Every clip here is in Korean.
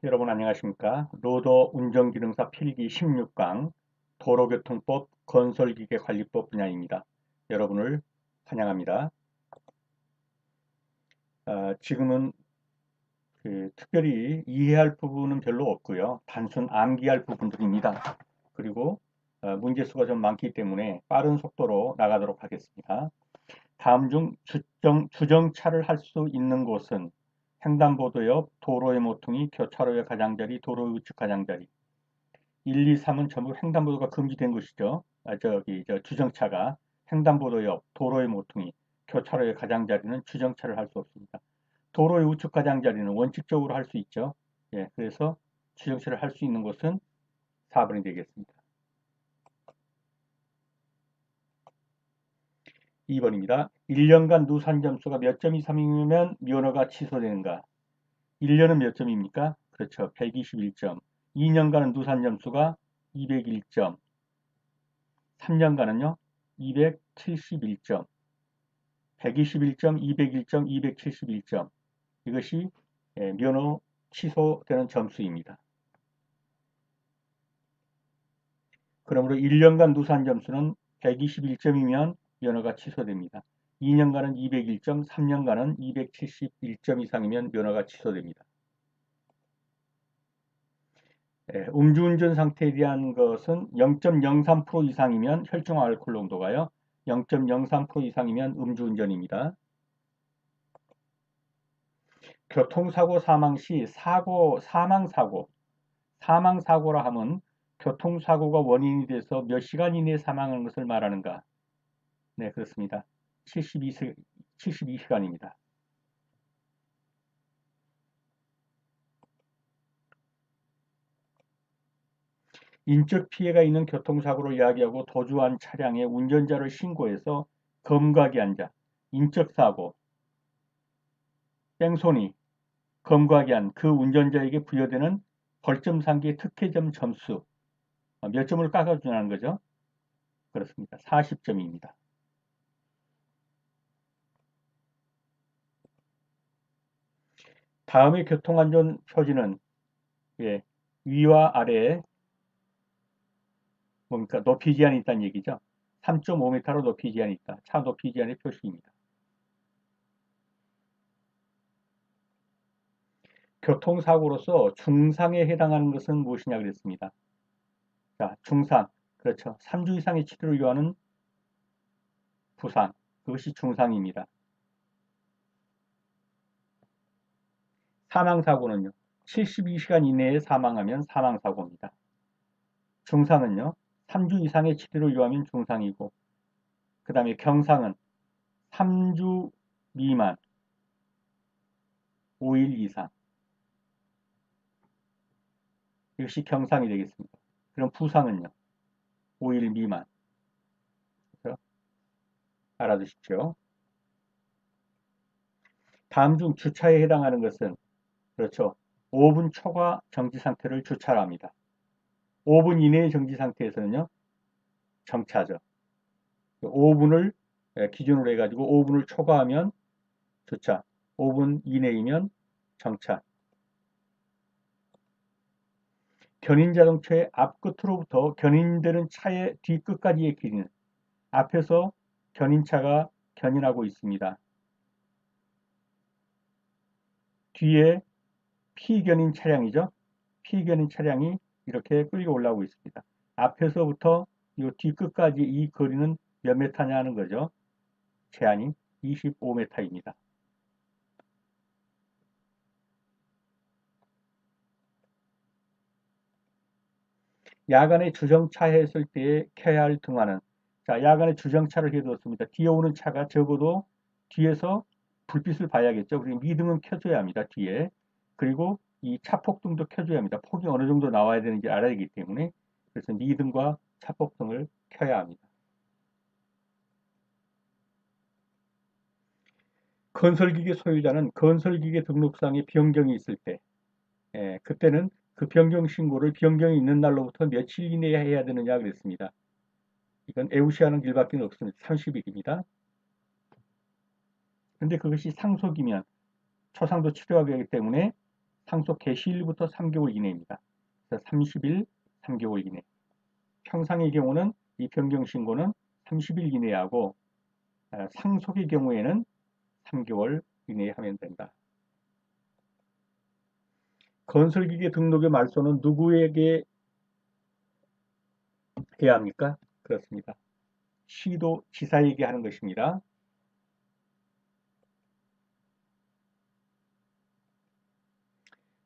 여러분 안녕하십니까? 로더 운전기능사 필기 16강 도로교통법 건설기계관리법 분야입니다. 여러분을 환영합니다. 지금은 특별히 이해할 부분은 별로 없고요. 단순 암기할 부분들입니다. 그리고 문제수가 좀 많기 때문에 빠른 속도로 나가도록 하겠습니다. 다음 중 주정차를 할 수 있는 곳은 횡단보도 옆, 도로의 모퉁이, 교차로의 가장자리, 도로의 우측 가장자리. 1, 2, 3은 전부 횡단보도가 금지된 것이죠. 주정차가 횡단보도 옆, 도로의 모퉁이, 교차로의 가장자리는 주정차를 할 수 없습니다. 도로의 우측 가장자리는 원칙적으로 할 수 있죠. 예, 그래서 주정차를 할 수 있는 곳은 4번이 되겠습니다. 2번입니다. 1년간 누산 점수가 몇 점 이상이면 면허가 취소되는가? 1년은 몇 점입니까? 그렇죠. 121점. 2년간은 누산 점수가 201점. 3년간은요? 271점. 121점, 201점, 271점. 이것이 면허 취소되는 점수입니다. 그러므로 1년간 누산 점수는 121점이면 면허가 취소됩니다. 2년간은 201점, 3년간은 271점 이상이면 면허가 취소됩니다. 음주운전 상태에 대한 것은 0.03% 이상이면 혈중 알코올 농도가요. 0.03% 이상이면 음주운전입니다. 교통사고 사망 시 사망사고라 하면 교통사고가 원인이 돼서 몇 시간 이내에 사망하는 것을 말하는가? 네, 그렇습니다. 72시간입니다. 인적 피해가 있는 교통사고를 이야기하고 도주한 차량의 운전자를 신고해서 검거하게 한 자, 인적사고, 뺑소니, 검거하게 한 그 운전자에게 부여되는 벌점상기의 특혜점 점수, 몇 점을 깎아주냐는 거죠. 그렇습니다. 40점입니다. 다음의 교통안전 표지는 위와 아래에 뭡니까? 높이 제한이 있다는 얘기죠. 3.5m로 높이 제한이 있다. 차 높이 제한의 표시입니다. 교통사고로서 중상에 해당하는 것은 무엇이냐 그랬습니다. 자, 중상. 그렇죠. 3주 이상의 치료를 요하는 부상. 그것이 중상입니다. 사망사고는요. 72시간 이내에 사망하면 사망사고입니다. 중상은요. 3주 이상의 치료를 요하면 중상이고 그 다음에 경상은 3주 미만 5일 이상 이것이 경상이 되겠습니다. 그럼 부상은요. 5일 미만 그렇죠? 알아두십시오. 다음 중 주차에 해당하는 것은 그렇죠. 5분 초과 정지 상태를 주차라 합니다. 5분 이내의 정지 상태에서는요. 정차죠. 5분을 기준으로 해가지고 5분을 초과하면 주차, 5분 이내이면 정차. 견인자동차의 앞끝으로부터 견인되는 차의 뒤끝까지의 길이는 앞에서 견인차가 견인하고 있습니다. 뒤에 피견인 차량이죠. 피견인 차량이 이렇게 끌고 올라오고 있습니다. 앞에서부터 이 뒤끝까지 이 거리는 몇 메타냐 하는 거죠. 제한이 25m입니다. 야간에 주정차 했을 때 켜야 할 등화는 자, 야간에 주정차를 해두었습니다. 뒤에 오는 차가 적어도 뒤에서 불빛을 봐야겠죠. 그리고 미등은 켜줘야 합니다. 뒤에. 그리고 이 차폭등도 켜줘야 합니다. 폭이 어느 정도 나와야 되는지 알아야 하기 때문에 그래서 미등과 차폭등을 켜야 합니다. 건설기계 소유자는 건설기계 등록상에 변경이 있을 때 그때는 그 변경 신고를 변경이 있는 날로부터 며칠 이내에 해야 되느냐 그랬습니다. 이건 애우시하는 길밖에 없습니다. 30일입니다. 근데 그것이 상속이면 초상도 치료하기 때문에 상속 개시일부터 3개월 이내입니다. 그래서 30일, 3개월 이내. 평상의 경우는 이 변경 신고는 30일 이내에 하고 상속의 경우에는 3개월 이내에 하면 된다. 건설기계 등록의 말소는 누구에게 해야 합니까? 그렇습니다. 시도 지사에게 하는 것입니다.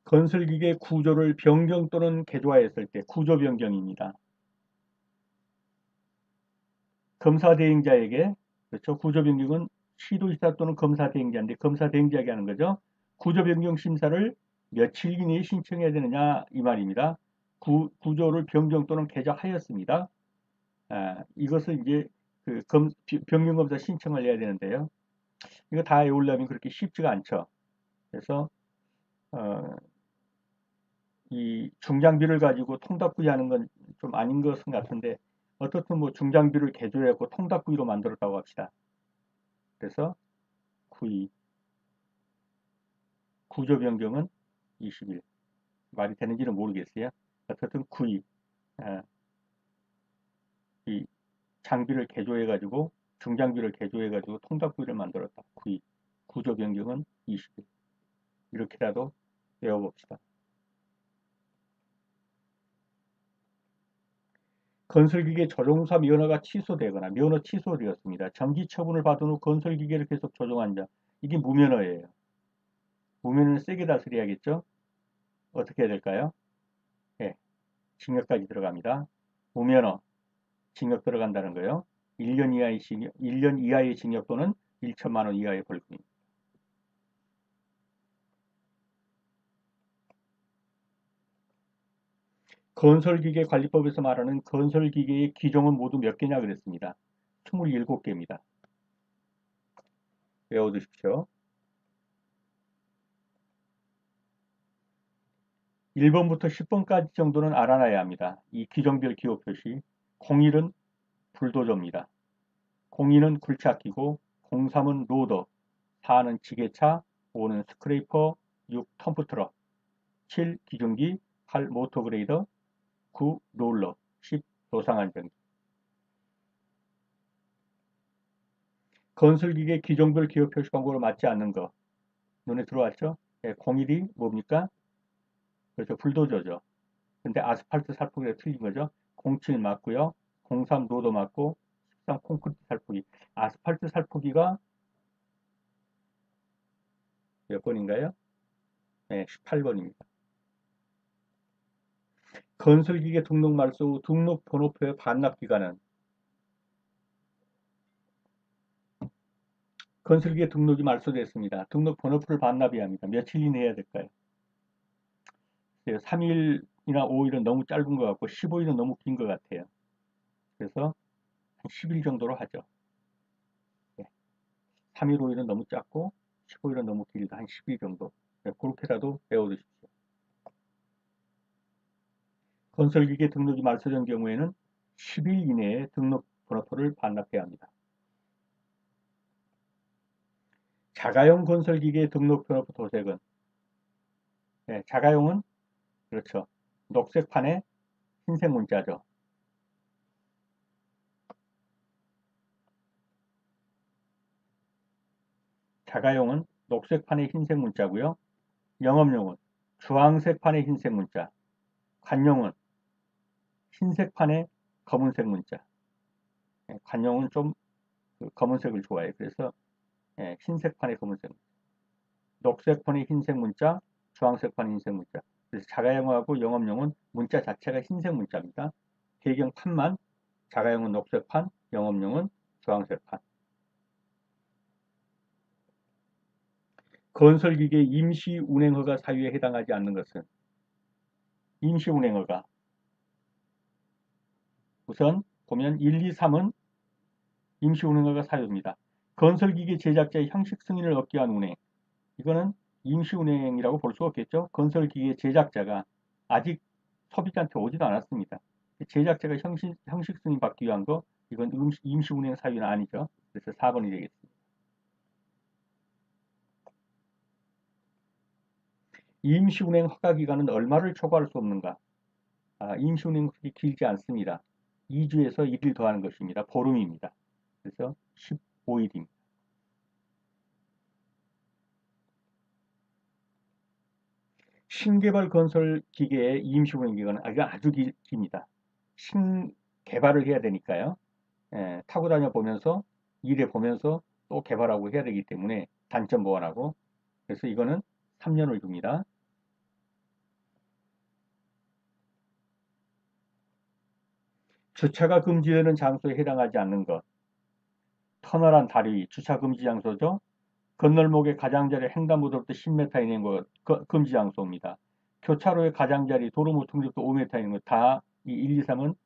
건설기계 구조를 변경 또는 개조하였을 때 구조 변경입니다. 검사대행자에게, 그렇죠. 구조 변경은 시도지사 또는 검사대행자인데 검사대행자에게 하는 거죠. 구조 변경 심사를 며칠 이내에 신청해야 되느냐 이 말입니다. 구조를 변경 또는 개조하였습니다. 이것을 이제 변경검사 신청을 해야 되는데요. 이거 다 외우려면 그렇게 쉽지가 않죠. 그래서 이 중장비를 가지고 통닭구이 하는 건 좀 아닌 것은 같은데 어떻든 뭐 중장비를 개조해갖고 통닭구이로 만들었다고 합시다. 그래서 구이 구조 변경은 20일 말이 되는지는 모르겠어요. 어쨌든 구이 이 장비를 개조해가지고 중장비를 개조해가지고 통닭구이를 만들었다. 구이 구조 변경은 20일 이렇게라도 외워봅시다. 건설기계 조종사 면허가 취소되거나 면허 취소되었습니다. 정지 처분을 받은 후 건설기계를 계속 조종한 자. 이게 무면허예요. 무면허는 세게 다스려야겠죠? 어떻게 해야 될까요? 예, 징역까지 들어갑니다. 무면허, 징역 들어간다는 거예요. 1년 이하의 징역 또는 1천만 원 이하의 벌금입니다. 건설기계 관리법에서 말하는 건설기계의 기종은 모두 몇 개냐 그랬습니다. 27개입니다. 외워두십시오. 1번부터 10번까지 정도는 알아놔야 합니다. 이 기종별 기호 표시. 01은 불도저입니다. 02는 굴착기고 03은 로더, 4는 지게차, 5는 스크레이퍼, 6 덤프트럭, 7 기중기, 8 모터그레이더, 9 롤러, 10 도상안전기. 건설기계 기종별 기호 표시 광고로 맞지 않는 거 눈에 들어왔죠? 01이 뭡니까? 그렇죠. 불도저죠. 근데 아스팔트 살포기가 틀린 거죠. 07 맞고요. 03 로더 맞고 13 콘크리트 살포기. 아스팔트 살포기가 몇 번인가요? 네, 18번입니다. 건설기계 등록 말소 후 등록 번호표의 반납 기간은 건설기계 등록이 말소됐습니다. 등록 번호표를 반납해야 합니다. 며칠 이내에 해야 될까요? 3일이나 5일은 너무 짧은 것 같고 15일은 너무 긴 것 같아요. 그래서 한 10일 정도로 하죠. 3일, 5일은 너무 짧고 15일은 너무 길다. 한 10일 정도. 그렇게라도 배워두십시오. 건설기계 등록이 말소된 경우에는 10일 이내에 등록 번호표를 반납해야 합니다. 자가용 건설기계 등록 번호표 도색은 자가용은 그렇죠. 녹색판에 흰색 문자죠. 자가용은 녹색판에 흰색 문자고요. 영업용은 주황색판에 흰색 문자. 관용은 흰색판에 검은색 문자. 관용은 좀 검은색을 좋아해요. 그래서 흰색판에 검은색 문자. 녹색판에 흰색 문자, 주황색판에 흰색 문자. 그래서 자가용하고 영업용은 문자 자체가 흰색 문자입니다. 배경판만 자가용은 녹색판, 영업용은 주황색판. 건설기계 임시운행허가 사유에 해당하지 않는 것은 임시운행허가 우선 보면 1, 2, 3은 임시운행허가 사유입니다. 건설기계 제작자의 형식 승인을 얻기 위한 운행 이거는 임시운행이라고 볼 수 없겠죠. 건설기계 제작자가 아직 소비자한테 오지도 않았습니다. 제작자가 형식 승인 받기 위한 거 이건 임시운행 사유는 아니죠. 그래서 4번이 되겠습니다. 임시운행 허가기간은 얼마를 초과할 수 없는가? 임시운행이 길지 않습니다. 2주에서 1일 더하는 것입니다. 보름입니다. 그래서 15일입니다. 신개발 건설 기계의 임시운행 기간은 아주 깁니다. 신개발을 해야 되니까요. 타고 다녀 보면서 일해 보면서 또 개발하고 해야 되기 때문에 단점 보완하고 그래서 이거는 3년을 줍니다. 주차가 금지되는 장소에 해당하지 않는 것. 터널한 다리, 주차 금지 장소죠. 건널목의 가장자리 횡단보도로부터 10m 있는 것, 금지 장소입니다. 교차로의 가장자리, 도로모퉁부터 5m 있는 것, 다 이 1, 2, 3은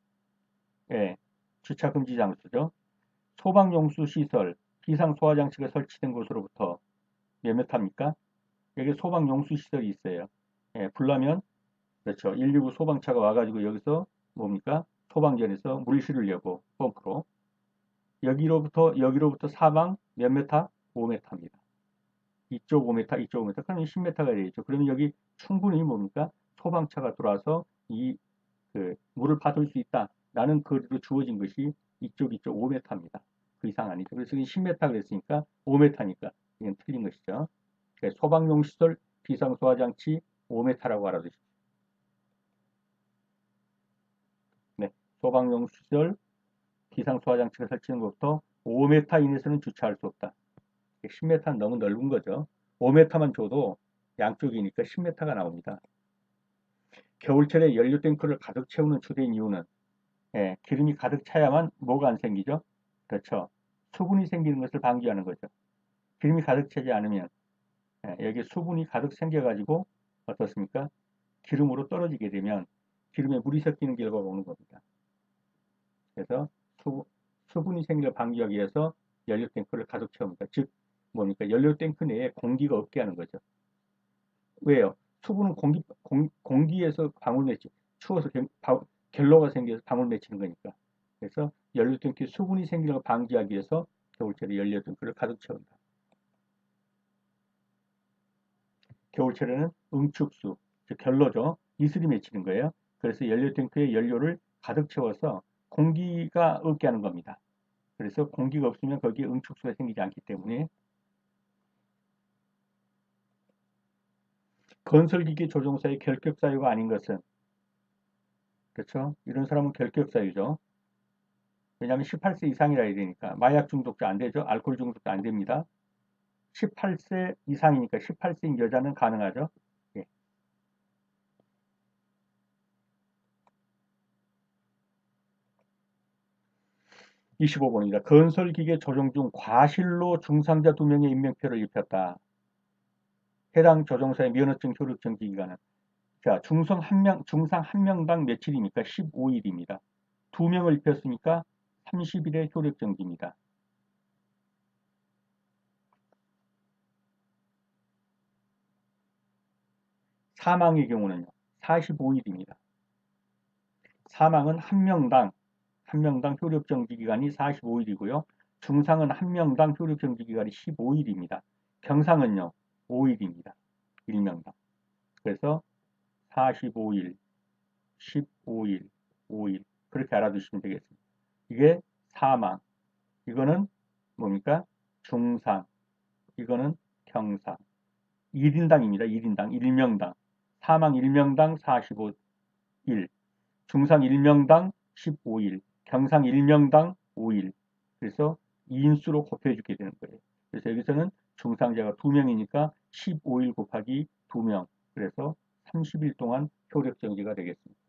예, 주차 금지 장소죠. 소방용수 시설, 비상소화장치가 설치된 곳으로부터 몇 m입니까? 여기 소방용수 시설이 있어요. 불나면 그렇죠. 119 소방차가 와가지고 여기서 뭡니까? 소방전에서 물 실으려고 펌프로 여기로부터 사방 몇 메타? 5m입니다. 이쪽 5m, 이쪽 5m, 그러면 10m가 되겠죠. 그러면 여기 충분히 뭡니까? 소방차가 들어와서 이 물을 받을 수 있다라는 거리로 주어진 것이 이쪽 5m입니다. 그 이상 아니죠. 그래서 10m 그랬으니까 5m니까 이건 틀린 것이죠. 소방용 시설, 비상소화장치 5m라고 알아두십시오. 네, 소방용 시설, 비상소화장치가 설치된 것부터 5m 이내에서는 주차할 수 없다. 10m는 너무 넓은 거죠. 5m만 줘도 양쪽이니까 10m가 나옵니다. 겨울철에 연료 탱크를 가득 채우는 주된 이유는 기름이 가득 차야만 뭐가 안 생기죠? 그렇죠. 수분이 생기는 것을 방지하는 거죠. 기름이 가득 차지 않으면 여기 수분이 가득 생겨가지고 어떻습니까? 기름으로 떨어지게 되면 기름에 물이 섞이는 결과가 오는 겁니다. 그래서 수분이 생기를 방지하기 위해서 연료 탱크를 가득 채웁니다. 즉 뭡니까? 연료 탱크 내에 공기가 없게 하는 거죠. 왜요? 수분은 공기에서 방울 맺히 추워서 결로가 생겨서 방울 맺히는 거니까. 그래서 연료 탱크에 수분이 생기는 걸 방지하기 위해서 겨울철에 연료 탱크를 가득 채운다. 겨울철에는 응축수, 즉 결로죠. 이슬이 맺히는 거예요. 그래서 연료 탱크에 연료를 가득 채워서 공기가 없게 하는 겁니다. 그래서 공기가 없으면 거기에 응축수가 생기지 않기 때문에 건설기계 조종사의 결격사유가 아닌 것은 그렇죠? 이런 사람은 결격사유죠. 왜냐하면 18세 이상이라 해야 되니까 마약 중독자 안 되죠. 알코올 중독자 안 됩니다. 18세 이상이니까 18세인 여자는 가능하죠. 예. 25번입니다. 건설기계 조종 중 과실로 중상자 2명의 임명표를 입혔다. 해당 조종사의 면허증 효력정 기간은 자, 중상 한 명당 며칠입니까? 15일입니다. 2명을 입혔으니까 30일의 효력정지입니다. 사망의 경우는요. 45일입니다. 사망은 한 명당 효력정지 기간이 45일이고요. 중상은 한 명당 효력정지 기간이 15일입니다. 경상은요. 5일입니다. 1명당. 그래서 45일, 15일, 5일 그렇게 알아두시면 되겠습니다. 이게 사망, 이거는 뭡니까? 중상, 이거는 경상. 1인당입니다. 1인당, 1명당. 사망 1명당 45일, 중상 1명당 15일, 경상 1명당 5일. 그래서 인수로 곱해주게 되는 거예요. 그래서 여기서는 중상자가 2명이니까 15일 곱하기 2명. 그래서 30일 동안 효력정지가 되겠습니다.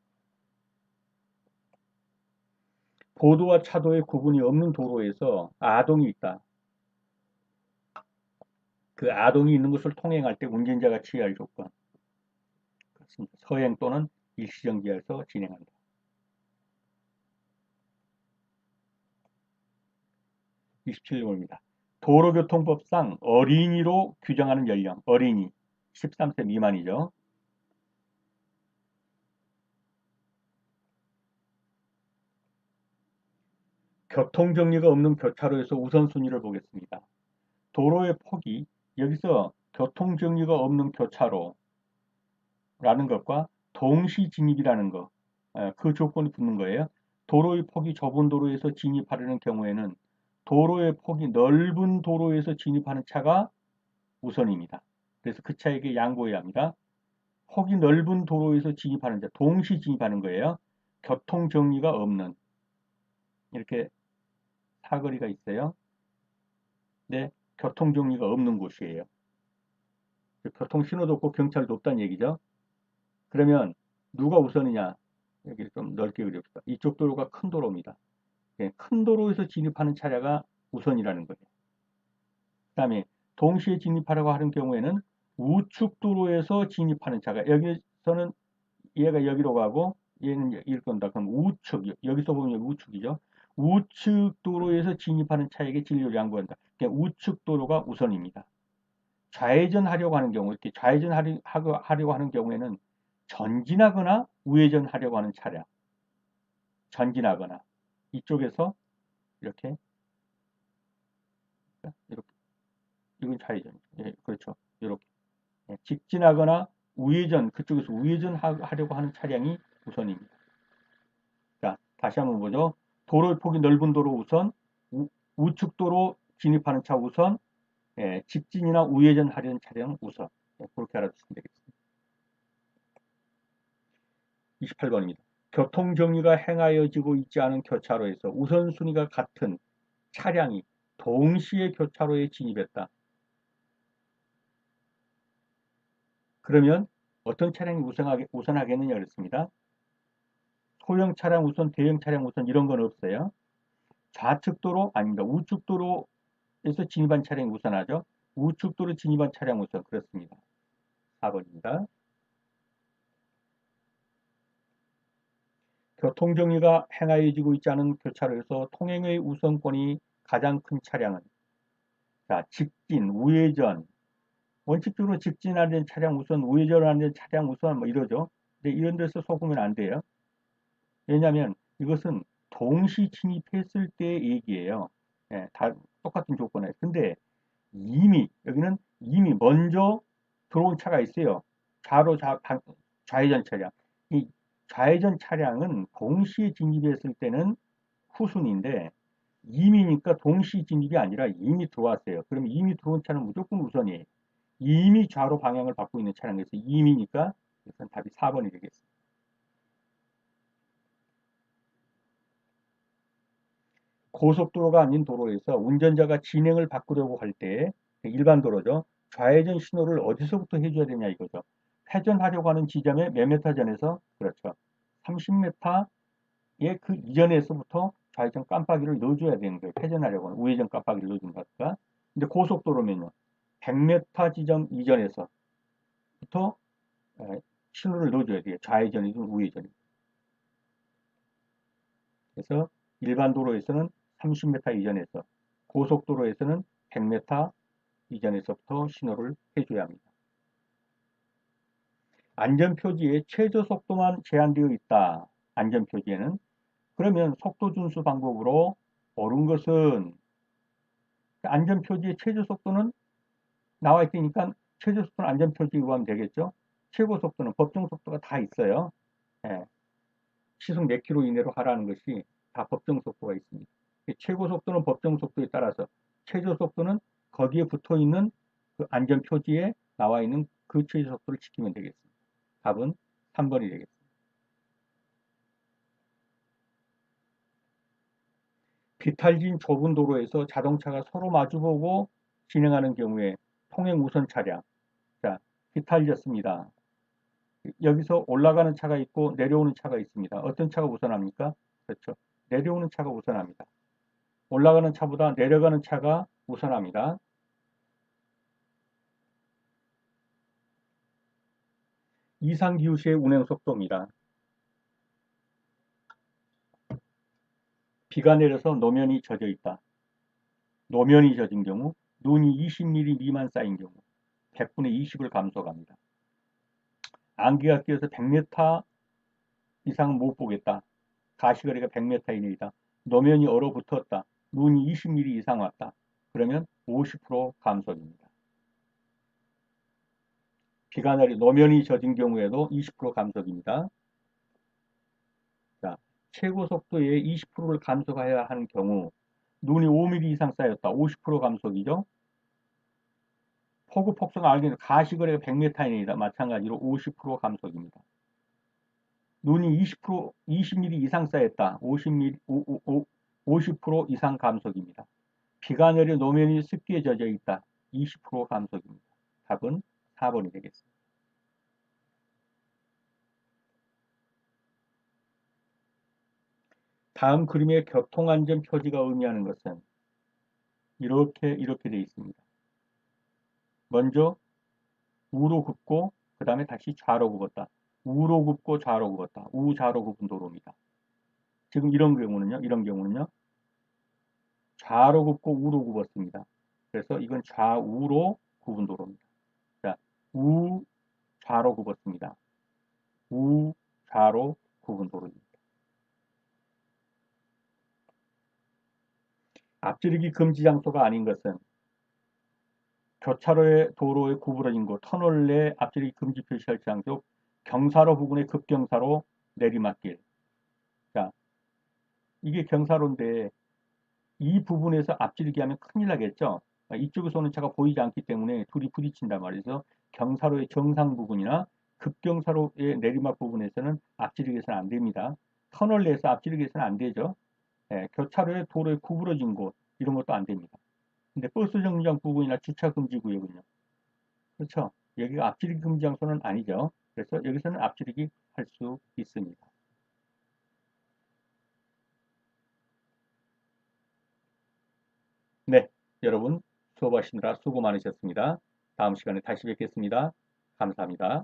보도와 차도의 구분이 없는 도로에서 아동이 있다. 그 아동이 있는 것을 통행할 때 운전자가 취할 조건. 그렇습니다. 서행 또는 일시정지해서 진행한다. 27번입니다. 도로교통법상 어린이로 규정하는 연령, 어린이 13세 미만이죠. 교통정리가 없는 교차로에서 우선순위를 보겠습니다. 도로의 폭이 여기서 교통정리가 없는 교차로 라는 것과 동시 진입이라는 것, 그 조건이 붙는 거예요. 도로의 폭이 좁은 도로에서 진입하려는 경우에는 도로의 폭이 넓은 도로에서 진입하는 차가 우선입니다. 그래서 그 차에게 양보해야 합니다. 폭이 넓은 도로에서 진입하는 차, 동시 진입하는 거예요. 교통 정리가 없는 이렇게 사거리가 있어요. 네, 교통 정리가 없는 곳이에요. 교통 신호도 없고 경찰도 없다는 얘기죠. 그러면 누가 우선이냐? 여기 좀 넓게 그려봅시다. 이쪽 도로가 큰 도로입니다. 예, 큰 도로에서 진입하는 차량가 우선이라는 거예요. 그 다음에 동시에 진입하려고 하는 경우에는 우측 도로에서 진입하는 차가 여기서는 얘가 여기로 가고 얘는 이렇게 온다. 그럼 우측, 여기서 보면 여기 우측이죠. 우측 도로에서 진입하는 차에게 진료를 양보한다. 그러니까 우측 도로가 우선입니다. 좌회전하려고 하는 경우, 이렇게 좌회전하려고 하는 경우에는 전진하거나 우회전하려고 하는 차량, 전진하거나 이쪽에서 이렇게 이렇게 이건 좌회전, 예, 그렇죠. 이렇게 예, 직진하거나 우회전 그쪽에서 우회전하려고 하는 차량이 우선입니다. 자, 다시 한번 보죠. 도로의 폭이 넓은 도로 우선, 우측 도로 진입하는 차 우선, 예, 직진이나 우회전하려는 차량 우선. 예, 그렇게 알아두시면 되겠습니다. 28번입니다. 교통정리가 행하여지고 있지 않은 교차로에서 우선순위가 같은 차량이 동시에 교차로에 진입했다. 그러면 어떤 차량이 우선하겠느냐 그랬습니다. 소형 차량 우선, 대형 차량 우선 이런 건 없어요. 좌측 도로 아닙니다. 우측 도로에서 진입한 차량이 우선하죠. 우측 도로 진입한 차량 우선 그렇습니다. 4번입니다. 교통정리가 행하여지고 있지 않은 교차로에서 통행의 우선권이 가장 큰 차량은 자, 직진, 우회전, 원칙적으로 직진하는 차량 우선, 우회전하는 차량 우선 뭐 이러죠. 근데 이런 데서 속으면 안 돼요. 왜냐하면 이것은 동시 진입했을 때 얘기예요. 예, 다 똑같은 조건에. 근데 이미 여기는 이미 먼저 들어온 차가 있어요. 좌회전 차량. 이 좌회전 차량은 동시에 진입했을 때는 후순위인데 이미니까 동시 진입이 아니라 이미 들어왔어요. 그러면 이미 들어온 차는 무조건 우선이에요. 이미 좌로 방향을 받고 있는 차량에서 이미니까 일단 답이 4번이 되겠습니다. 고속도로가 아닌 도로에서 운전자가 진행을 바꾸려고 할 때 일반 도로죠. 좌회전 신호를 어디서부터 해줘야 되냐 이거죠. 회전하려고 하는 지점에 몇 미터 전에서 그렇죠. 30m의 그 이전에서부터 좌회전 깜빡이를 넣어줘야 되는 거예요. 회전하려고 하는 우회전 깜빡이를 넣어준다니까. 근데 고속도로면요. 100m 지점 이전에서부터 신호를 넣어줘야 돼요. 좌회전이든 우회전이든. 그래서 일반 도로에서는 30m 이전에서, 고속도로에서는 100m 이전에서부터 신호를 해줘야 합니다. 안전표지에 최저 속도만 제한되어 있다. 안전표지에는. 그러면 속도 준수 방법으로 옳은 것은 안전표지의 최저 속도는 나와 있으니까 최저 속도는 안전표지에 의하면 되겠죠. 최고 속도는 법정 속도가 다 있어요. 예, 시속 몇 킬로 이내로 하라는 것이 다 법정 속도가 있습니다. 최고 속도는 법정 속도에 따라서 최저 속도는 거기에 붙어 있는 그 안전 표지에 나와 있는 그 최저 속도를 지키면 되겠습니다. 답은 3번이 되겠습니다. 비탈진 좁은 도로에서 자동차가 서로 마주보고 진행하는 경우에 통행 우선 차량. 자, 비탈졌습니다. 여기서 올라가는 차가 있고 내려오는 차가 있습니다. 어떤 차가 우선합니까? 그렇죠. 내려오는 차가 우선합니다. 올라가는 차보다 내려가는 차가 우선합니다. 이상기후 시의 운행 속도입니다. 비가 내려서 노면이 젖어 있다. 노면이 젖은 경우, 눈이 20mm 미만 쌓인 경우 100분의 20을 감소합니다. 안개가 끼어서 100m 이상은 못 보겠다. 가시거리가 100m 이내이다. 노면이 얼어붙었다. 눈이 20mm 이상 왔다. 그러면 50% 감소입니다. 비가 내리 노면이 젖은 경우에도 20% 감속입니다. 자, 최고 속도의 20%를 감속해야 하는 경우 눈이 5mm 이상 쌓였다. 50% 감속이죠. 폭우 폭성 알기는 가시거리가 100m 이내이다. 마찬가지로 50% 감속입니다. 눈이 20mm 이상 쌓였다. 50% 이상 감속입니다. 비가 내려 노면이 습기에 젖어 있다. 20% 감속입니다. 답은 4번이 되겠습니다. 다음 그림의 교통안전 표지가 의미하는 것은 이렇게 되어 있습니다. 먼저 우로 굽고 그 다음에 다시 좌로 굽었다. 우로 굽고 좌로 굽었다. 우좌로 굽은 도로입니다. 지금 이런 경우는요. 좌로 굽고 우로 굽었습니다. 그래서 이건 좌우로 굽은 도로입니다. 자, 우좌로 굽었습니다. 우좌로 굽은 도로입니다. 앞지르기 금지 장소가 아닌 것은 교차로의 도로에 구부러진 곳, 터널 내 앞지르기 금지 표시 설치 장소, 경사로 부근의 급경사로 내리막길. 자, 이게 경사로인데 이 부분에서 앞지르기 하면 큰일 나겠죠. 이쪽에서 오는 차가 보이지 않기 때문에 둘이 부딪힌단 말이죠. 경사로의 정상 부분이나 급경사로의 내리막 부분에서는 앞지르기해서는 안 됩니다. 터널 내에서 앞지르기해서는 안 되죠. 교차로의 도로에 구부러진 곳 이런 것도 안 됩니다. 근데 버스 정류장 부분이나 주차 금지 구역은요. 그렇죠. 여기가 앞지르기 금지 장소는 아니죠. 그래서 여기서는 앞지르기 할 수 있습니다. 네, 여러분 수업하시느라 수고 많으셨습니다. 다음 시간에 다시 뵙겠습니다. 감사합니다.